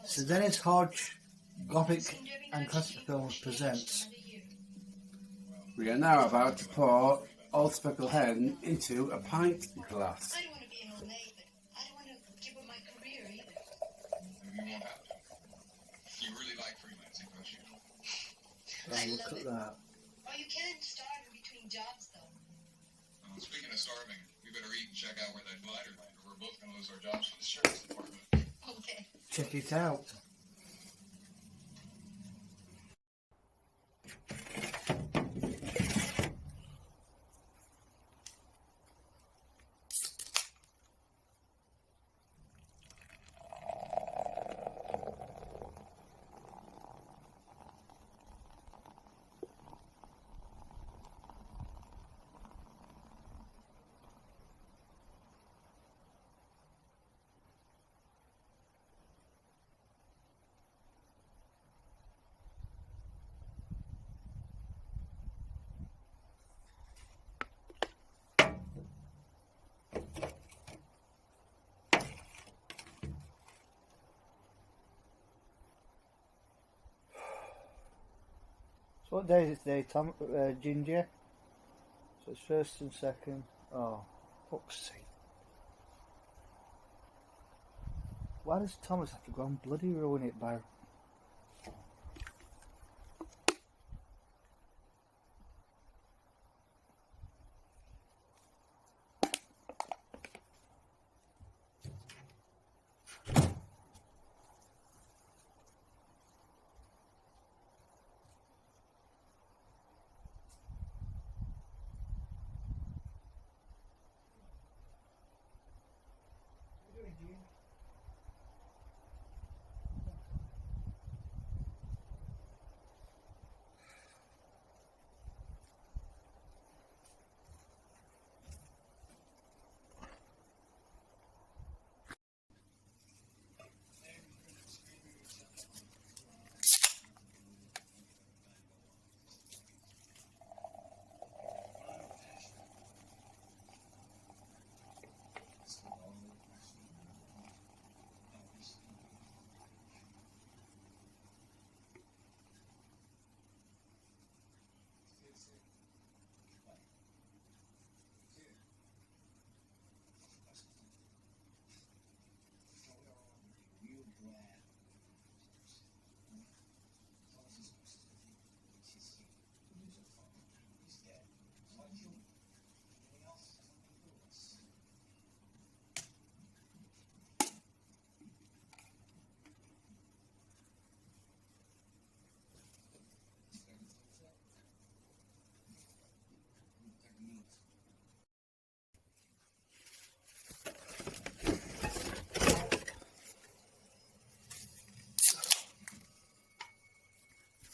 So Dennis Hodge, Gothic and Classic Films presents. We are now about to pour Old Speckled Hen into a pint glass. I don't want to be an old maid, but I don't want to give up my career either. You won't have to. You really like freelancing, don't you? Oh, look at that. Oh, you can't starve in between jobs, though. Speaking of starving, we better eat and check out where that glider landed, or we're both going to lose our jobs for the service department. Okay. Check it out. So what day is it today, Tom? Ginger? So it's 1st and 2nd. Oh, fuck's sake. Why does Thomas have to go and bloody ruin it by...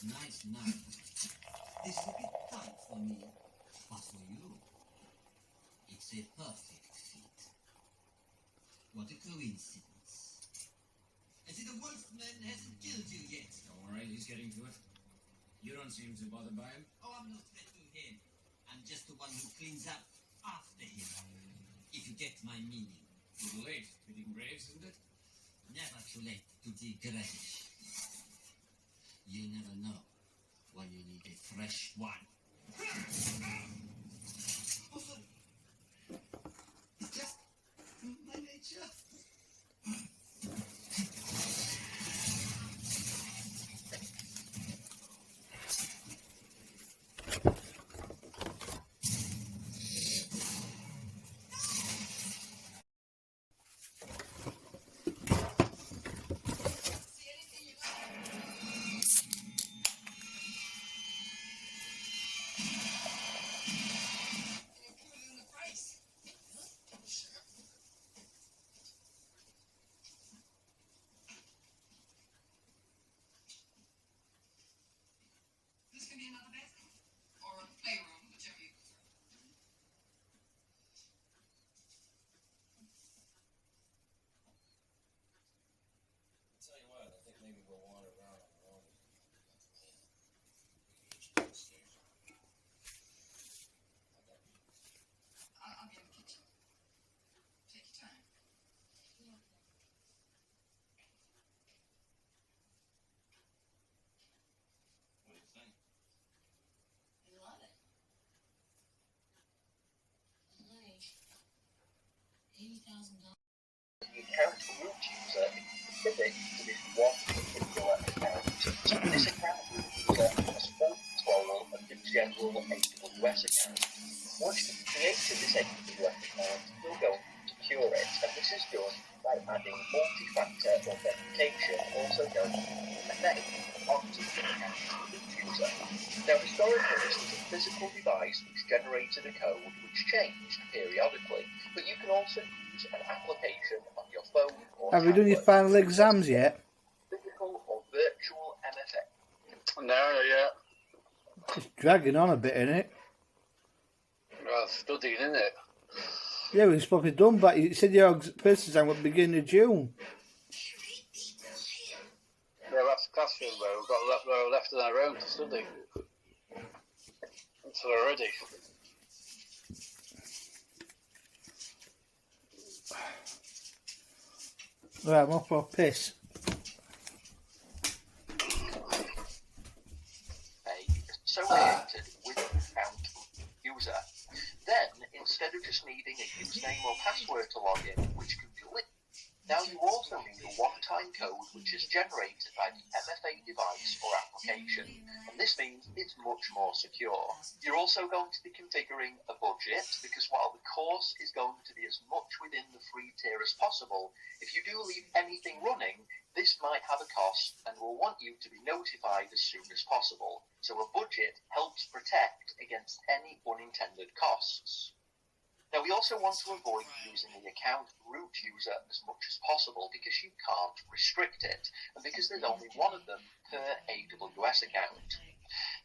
Nice night. This is a bit tight for me, but for you, it's a perfect fit. What a coincidence. As if the wolfman hasn't killed you yet. Don't worry, he's getting to it. You don't seem too bothered by him. Oh, I'm not threatening him. I'm just the one who cleans up after him. If you get my meaning. Too late to dig graves, isn't it? Never too late to dig grave. You never know when you need a fresh one. Oh, sorry. It's just my nature. This can be another bedroom or a playroom, whichever you prefer. I'll tell you what, I think maybe we'll wander around on our own. I'll be in the kitchen. Take your time. The account root user is specific to this one particular account. So this account root user has full control of the general AWS account. Once you've created this AWS account, you'll go and secure it, and this is done by adding multi-factor authentication, also known as MFA, onto the account root user. Now, historically, this was a physical device which generated a code which changed periodically, but you can also use an application on your phone or Have you done your tablet. final exams yet? Physical or virtual MFA. No, yeah. It's dragging on a bit, innit? Well, studying, isn't it? Yeah, we're supposed to be done, but you said your first exam at the beginning of June. Yeah, that's the classroom where we're left on our own to study. Until we're ready. Right, I'm off for a piss. Associated with the account user. Then, instead of just needing a username or password to log in, which can be linked, now you also need a one-time code which is generated by the MFA device or application, and this means it's much more secure. You're also going to be configuring a budget, because while the course is going to be as much within the free tier as possible, if you do leave anything running, this might have a cost and will want you to be notified as soon as possible. So a budget helps protect against any unintended costs. Now, we also want to avoid using the account root user as much as possible because you can't restrict it, and because there's only one of them per AWS account.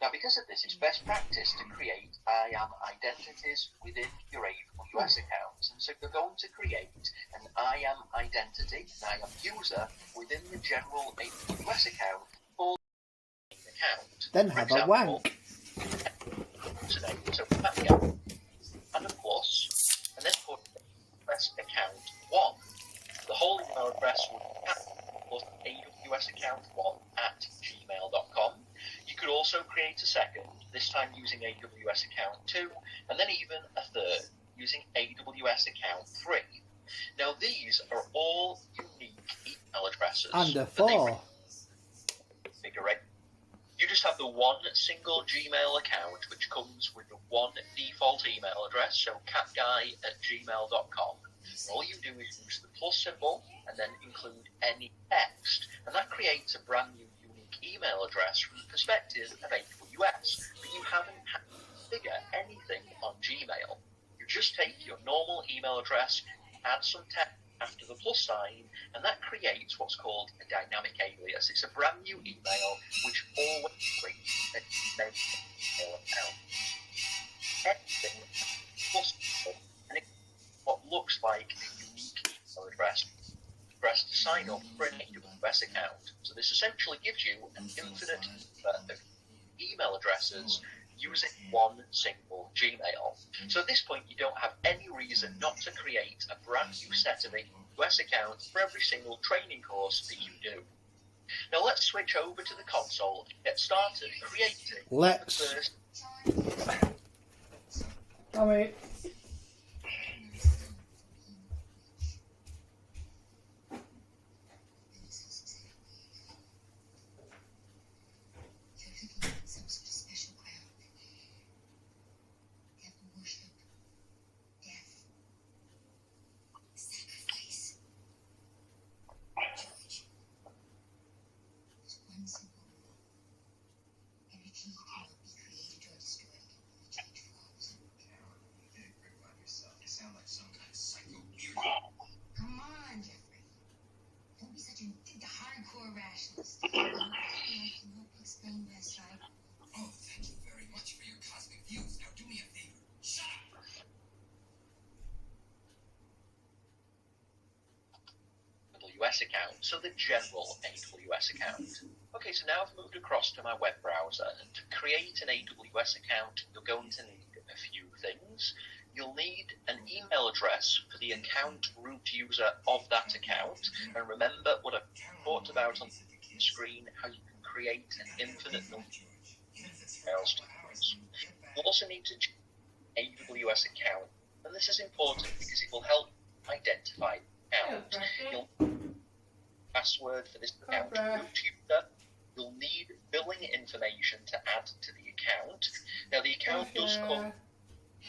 Now, because of this, it's best practice to create IAM identities within your AWS accounts. And so you're going to create an IAM identity, an IAM user, within the general AWS account for the account. Then have a wank. So that account, and a plus, and then put AWS account 1. The whole email address would be AWS account 1 at gmail.com. You could also create a second, this time using AWS account 2, and then even a third using AWS account 3. Now, these are all unique email addresses. And a 4. You just have the one single Gmail account which comes with the one default email address, so catguy@gmail.com. All you do is use the plus symbol and then include any text, and that creates a brand new unique email address from the perspective of AWS, but you haven't had to configure anything on Gmail. You just take your normal email address, add some text after the plus sign, and that creates what's called a dynamic alias. It's a brand new email which always creates a email account. Anything plus and it's what looks like a unique email address to sign up for an AWS account. So this essentially gives you an infinite number of email addresses using one single Gmail. So at this point, you don't have any reason not to create a brand new set of AWS accounts for every single training course that you do. Now let's switch over to the console and get started creating the first. I mean, AWS account, so the general AWS account. Okay, so now I've moved across to my web browser, and to create an AWS account, you're going to need a few things. You'll need an email address for the account root user of that account, and remember what I've talked about on the screen, how you can create an infinite number of emails to use. You'll also need to choose an AWS account, and this is important because it will help identified account. You'll need password for this account user. You'll need billing information to add to the account. Now the account does come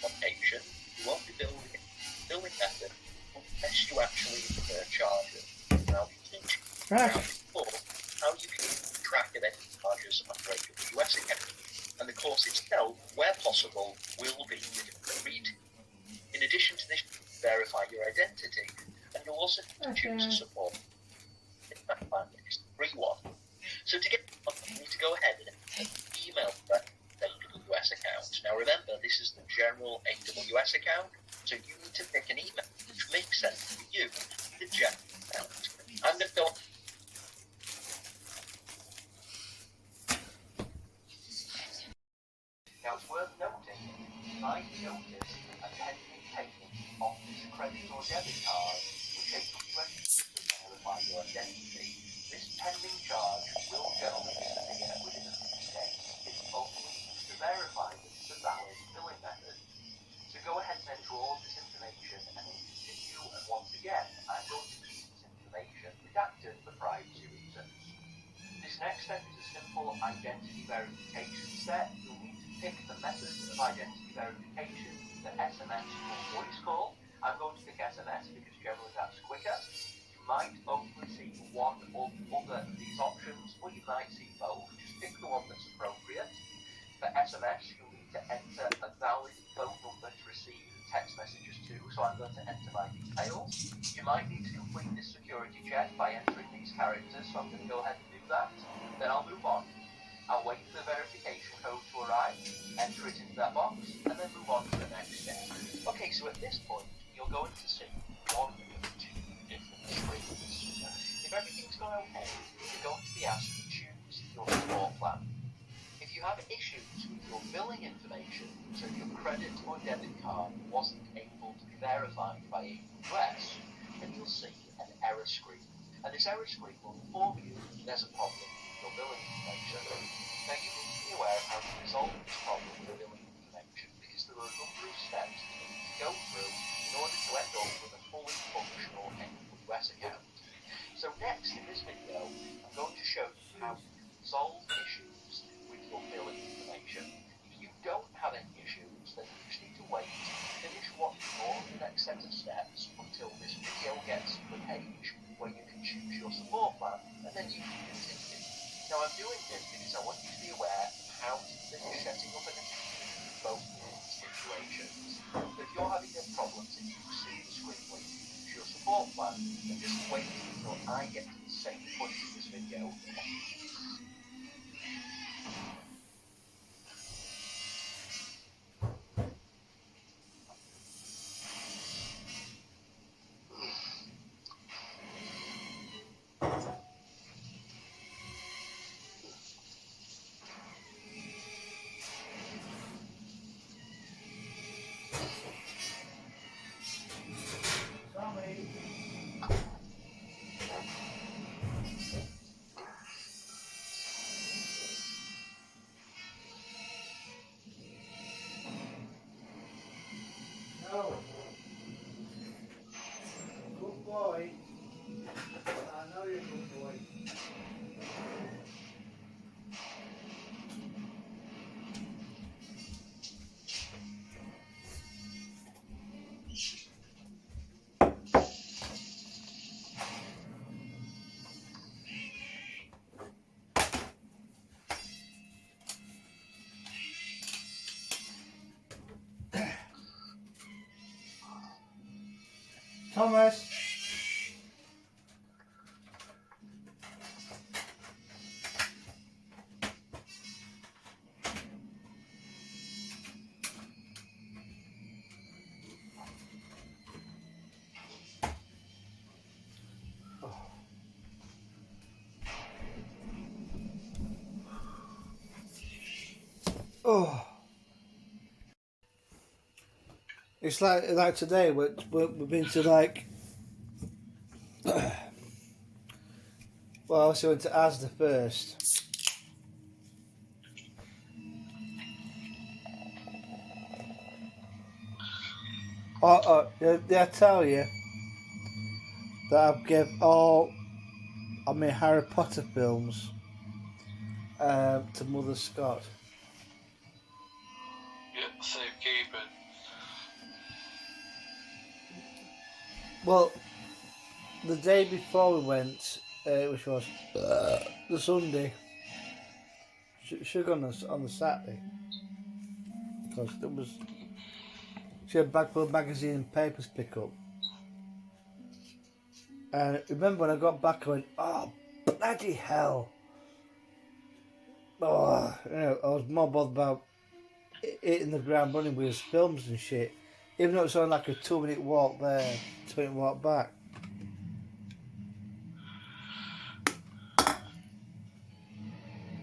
location. You won't be billing method unless you actually incur charges. Now we teach you how you can keep track of any charges on your AWS account. And the course itself, where possible, will be free. In addition to this, verify your identity, and you'll also need to choose a support. That plan is a free one. So to get you need to go ahead and email that AWS account. Now remember, this is the general AWS account, so you need to pick an email which makes sense for you, the general account. I'm going to go. Now it's worth noting, you might notice a pending payment on this credit or debit card, which AWS uses to verify your identity. This pending charge will generally disappear within a few steps. It's only used to verify that it's a valid billing method. So go ahead and enter all of this information and continue, and once again, I'm going to keep this information redacted for privacy reasons. This next step is a simple identity verification step. You'll need to pick the method of identity verification, the SMS or voice call. I'm going to pick SMS because generally that's quicker. You might only see one or other of these options, or you might see both. Just pick the one that's appropriate. For SMS, you'll need to enter a valid phone number to receive text messages to, so I'm going to enter my details. You might need to complete this security check by entering these characters, so I'm going to go ahead and do that. Then I'll move on. I'll wait for the verification code to arrive, enter it into that box, and then move on to the next step. Okay, so at this point, you're going to see one of two different screens. If everything's gone okay, you're going to be asked to choose your support plan. If you have issues with your billing information, so your credit or debit card wasn't able to be verified by AWS, then you'll see an error screen. And this error screen will inform you that there's a problem with your billing information. Now you need to be aware of how to resolve this problem with the billing information, because there are a number of steps that you need to go through in order to end up with a fully functional AWS account. So next in this video, I'm going to show you how you can resolve issues with your billing information. If you don't have any issues, then you just need to wait to finish watching all of the next set of steps until this video gets to the page where you can choose your support plan, and then you can continue. Now I'm doing this because I want you to be aware of how to finish setting up an account in both of these situations. So if you're having any problems and you see the screen where you choose your support plan, then just wait until I get to the same point in this video. No. Good boy. I know you're a good boy. Thomas. Oh. It's like today we've been to like well, obviously went to Asda first. Did I tell you? that I gave all of my Harry Potter films to Mother Scott. Yeah, safekeeping. Well, the day before we went, which was the Sunday, she had gone on the Saturday because she had a bag full of magazine and papers to pick up. And I remember when I got back, I went, "Oh, bloody hell!" Oh, I was more bothered about hitting the ground running with his films and shit. Even though it's only like a 2-minute walk there, 2-minute walk back.